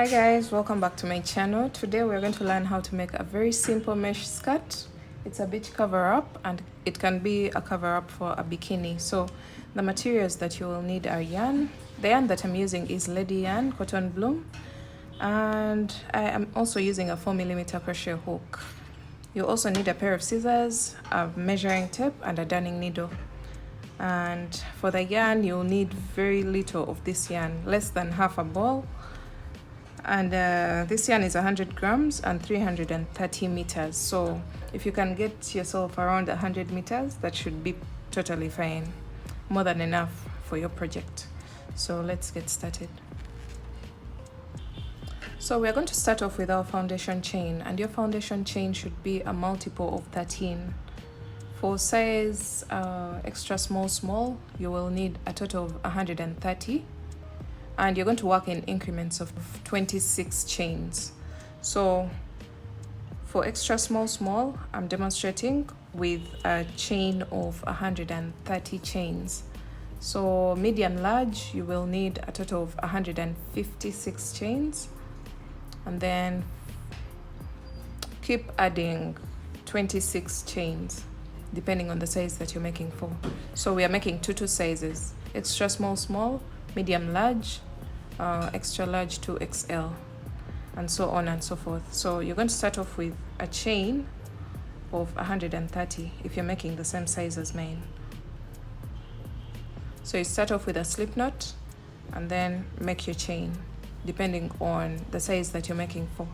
Hi guys, welcome back to my channel. Today we're going to learn how to make a very simple mesh skirt. It's a beach cover up and it can be a cover up for a bikini. So the materials that you will need are yarn. The yarn that I'm using is Lady Yarn Cotton Bloom, and I am also using a 4mm crochet hook. You also need a pair of scissors, a measuring tape and a darning needle. And for the yarn you'll need very little of this yarn, less than half a ball. And this yarn is 100 grams and 330 meters. So if you can get yourself around 100 meters, that should be totally fine. More than enough for your project. So let's get started. So we're going to start off with our foundation chain, and your foundation chain should be a multiple of 13. For size extra small, you will need a total of 130. And you're going to work in increments of 26 chains. So for extra small, I'm demonstrating with a chain of 130 chains. So medium large, you will need a total of 156 chains, and then keep adding 26 chains depending on the size that you're making for. So we are making two sizes: extra small, medium large, extra large to XL, and so on and so forth. So you're going to start off with a chain of 130 if you're making the same size as mine. So you start off with a slip knot and then make your chain depending on the size that you're making for.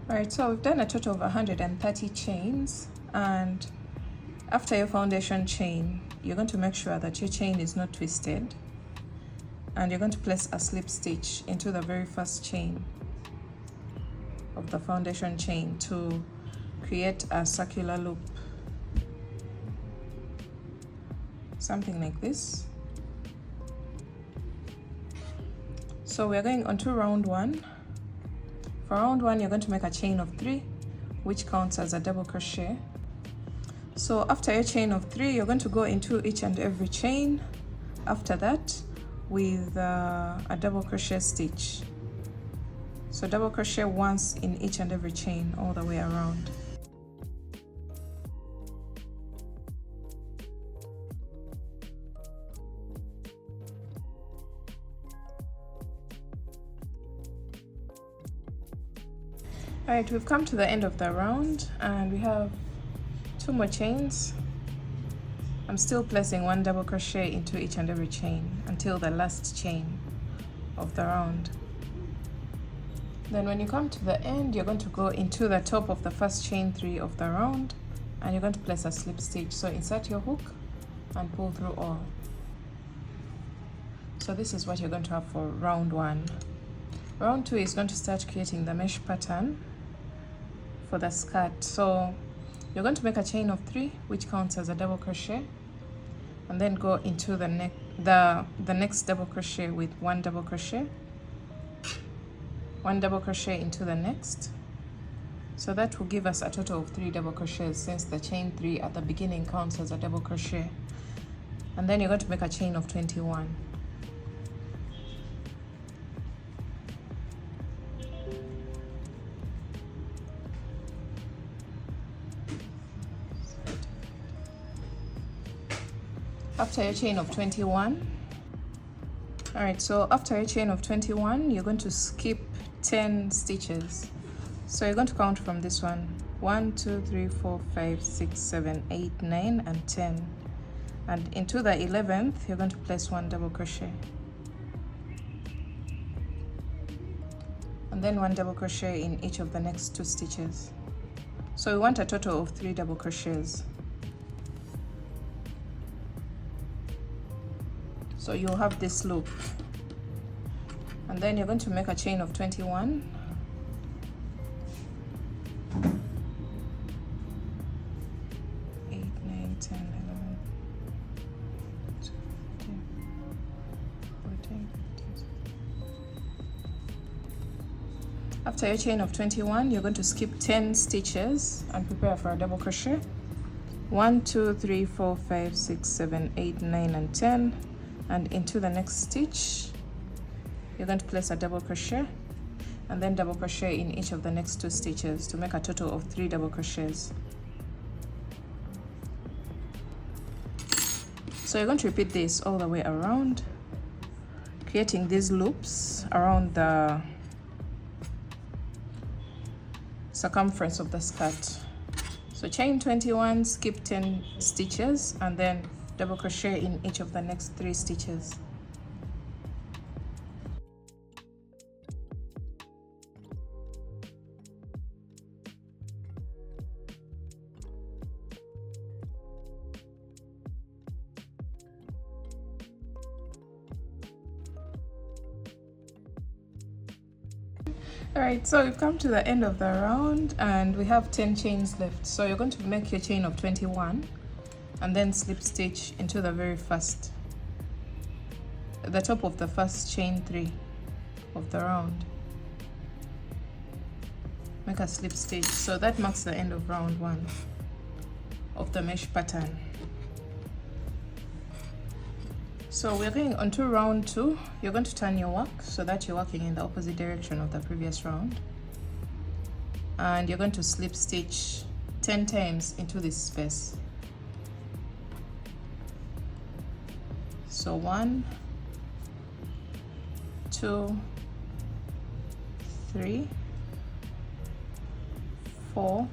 Alright, so we've done a total of 130 chains, and after your foundation chain, you're going to make sure that your chain is not twisted, and you're going to place a slip stitch into the very first chain of the foundation chain to create a circular loop, something like this. So we're going on to round one. For round one, you're going to make a chain of 3, which counts as a double crochet. So after your chain of 3, you're going to go into each and every chain after that with a double crochet stitch. So double crochet once in each and every chain all the way around. Alright, we've come to the end of the round and we have 2 more chains. I'm still placing 1 double crochet into each and every chain until the last chain of the round. Then when you come to the end, you're going to go into the top of the first chain 3 of the round, and you're going to place a slip stitch. So insert your hook and pull through all. So this is what you're going to have for round 1. Round 2 is going to start creating the mesh pattern for the skirt. So you're going to make a chain of 3, which counts as a double crochet, and then go into the next double crochet with 1 double crochet, 1 double crochet into the next. So that will give us a total of 3 double crochets, since the chain 3 at the beginning counts as a double crochet. And then you're going to make a chain of 21. After your chain of 21, alright, so after your chain of 21, you're going to skip 10 stitches. So you're going to count from this one: 1, 2, 3, 4, 5, 6, 7, 8, 9, and 10. And into the 11th, you're going to place 1 double crochet, and then 1 double crochet in each of the next 2 stitches. So we want a total of 3 double crochets. So you'll have this loop, and then you're going to make a chain of 21, After your chain of 21, you're going to skip 10 stitches and prepare for a double crochet. 1, 2, 3, 4, 5, 6, 7, 8, 9, and 10. And into the next stitch, you're going to place a double crochet and then double crochet in each of the next 2 stitches to make a total of 3 double crochets. So you're going to repeat this all the way around, creating these loops around the circumference of the skirt. So chain 21, skip 10 stitches, and then double crochet in each of the next 3 stitches. Alright, so we've come to the end of the round and we have 10 chains left. So you're going to make your chain of 21 and then slip stitch into the top of the first chain 3 of the round. Make a slip stitch. So that marks the end of round 1 of the mesh pattern. So we're going on to round 2. You're going to turn your work so that you're working in the opposite direction of the previous round. And you're going to slip stitch 10 times into this space. So 1, 2, 3, 4,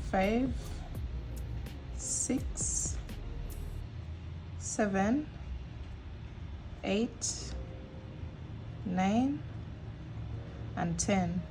5, 6, 7, 8, 9, and 10.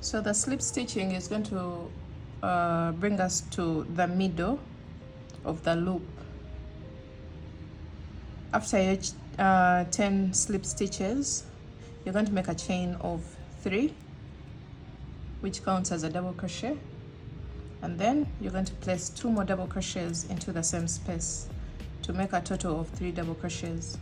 So the slip stitching is going to bring us to the middle of the loop. After your 10 slip stitches, you're going to make a chain of 3, which counts as a double crochet, and then you're going to place 2 more double crochets into the same space to make a total of 3 double crochets.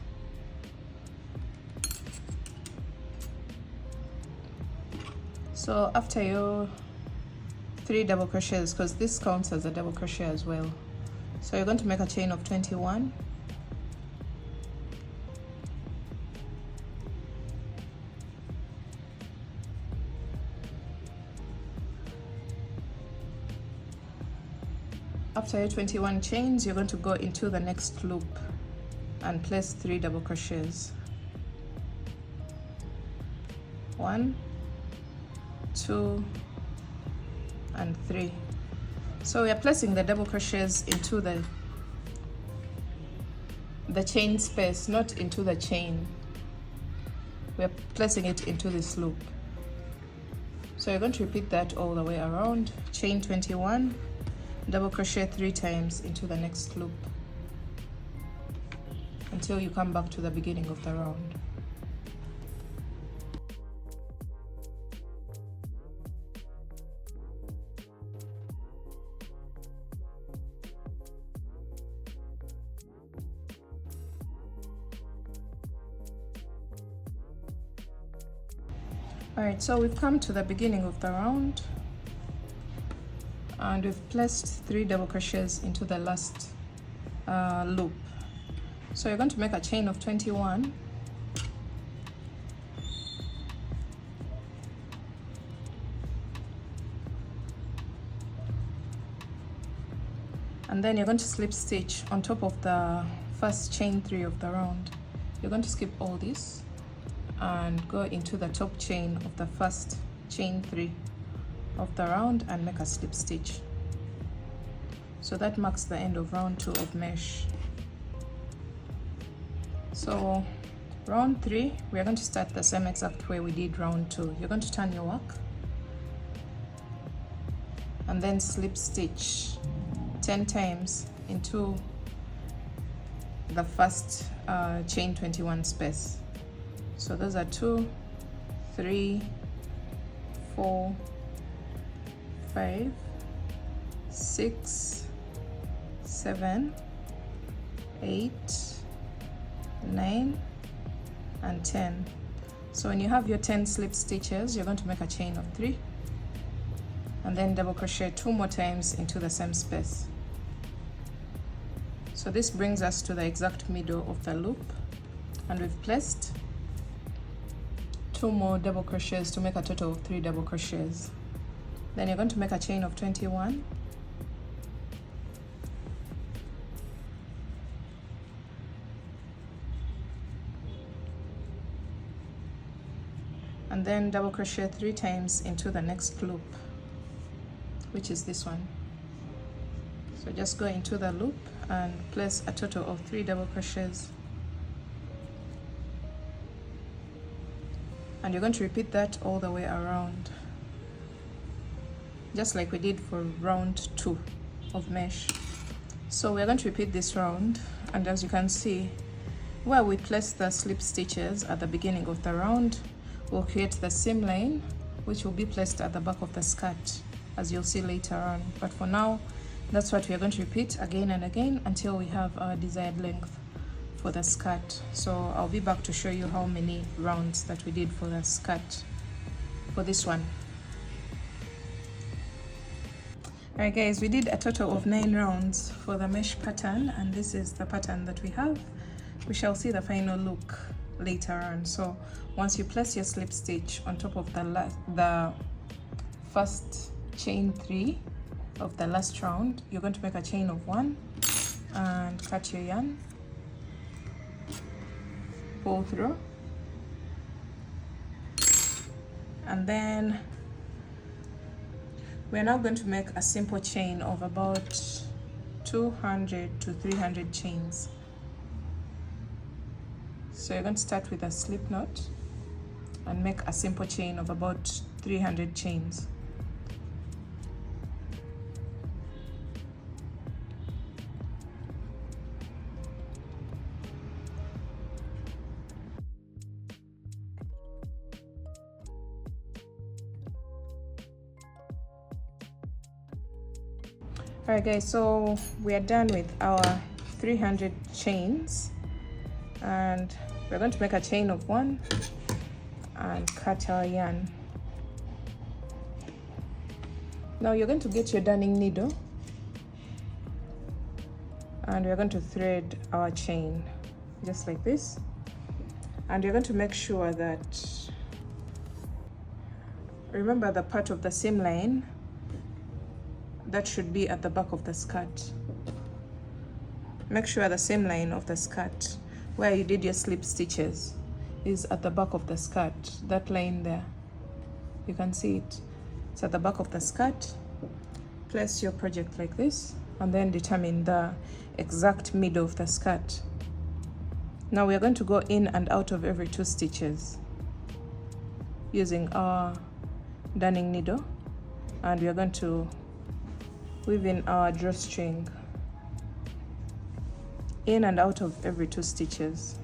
So after your 3 double crochets, because this counts as a double crochet as well, so you're going to make a chain of 21, after your 21 chains, you're going to go into the next loop and place 3 double crochets. 1, 2, and 3. So we are placing the double crochets into the chain space, not into the chain. We are placing it into this loop. So you're going to repeat that all the way around. Chain 21, double crochet 3 times into the next loop until you come back to the beginning of the round. Alright, so we've come to the beginning of the round and we've placed 3 double crochets into the last loop. So you're going to make a chain of 21, and then you're going to slip stitch on top of the first chain 3 of the round. You're going to skip all this and go into the top chain of the first chain 3 of the round and make a slip stitch. So that marks the end of round 2 of mesh. So round 3, we are going to start the same exact way we did round 2. You're going to turn your work and then slip stitch 10 times into the first chain 21 space. So those are 2, 3, 4, 5, 6, 7, 8, 9, and 10. So when you have your 10 slip stitches, you're going to make a chain of 3 and then double crochet 2 more times into the same space. So this brings us to the exact middle of the loop, and we've placed 2 more double crochets to make a total of 3 double crochets. Then you're going to make a chain of 21, and then double crochet 3 times into the next loop, which is this one. So just go into the loop and place a total of 3 double crochets, and you're going to repeat that all the way around, just like we did for round 2 of mesh. So we're going to repeat this round, and as you can see, where we place the slip stitches at the beginning of the round, we'll create the seam line, which will be placed at the back of the skirt, as you'll see later on. But for now, that's what we are going to repeat again and again until we have our desired length for the skirt. So I'll be back to show you how many rounds that we did for the skirt for this one. Alright guys, we did a total of 9 rounds for the mesh pattern, and this is the pattern that we have. We shall see the final look later on. So once you place your slip stitch on top of the first chain 3 of the last round, you're going to make a chain of 1 and cut your yarn, pull through, and then we're now going to make a simple chain of about 200 to 300 chains. So you're going to start with a slip knot and make a simple chain of about 300 chains. Alright guys, so we are done with our 300 chains, and we're going to make a chain of 1 and cut our yarn. Now you're going to get your darning needle, and we're going to thread our chain just like this, and you're going to make sure that, remember the part of the seam line that should be at the back of the skirt. Make sure the seam line of the skirt where you did your slip stitches is at the back of the skirt. That line there, you can see it. It's at the back of the skirt. Place your project like this and then determine the exact middle of the skirt. Now we are going to go in and out of every 2 stitches using our darning needle, and we are going to weave in our drawstring in and out of every 2 stitches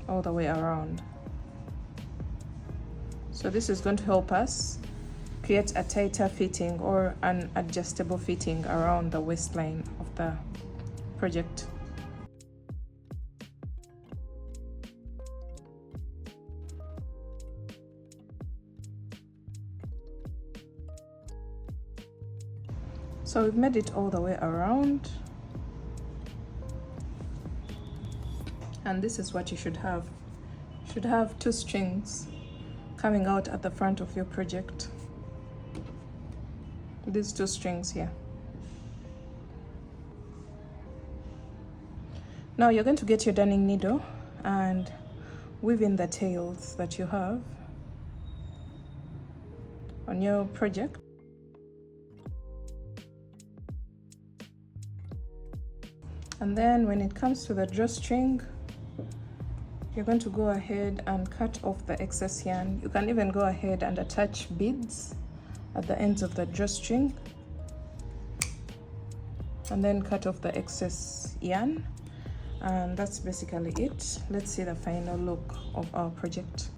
all the way around. So this is going to help us create a tighter fitting or an adjustable fitting around the waistline of the project. So we've made it all the way around, and this is what you should have. You should have 2 strings coming out at the front of your project. These 2 strings here. Now you're going to get your darning needle and weave in the tails that you have on your project. And then when it comes to the drawstring, you're going to go ahead and cut off the excess yarn. You can even go ahead and attach beads at the ends of the drawstring and then cut off the excess yarn. And that's basically it. Let's see the final look of our project.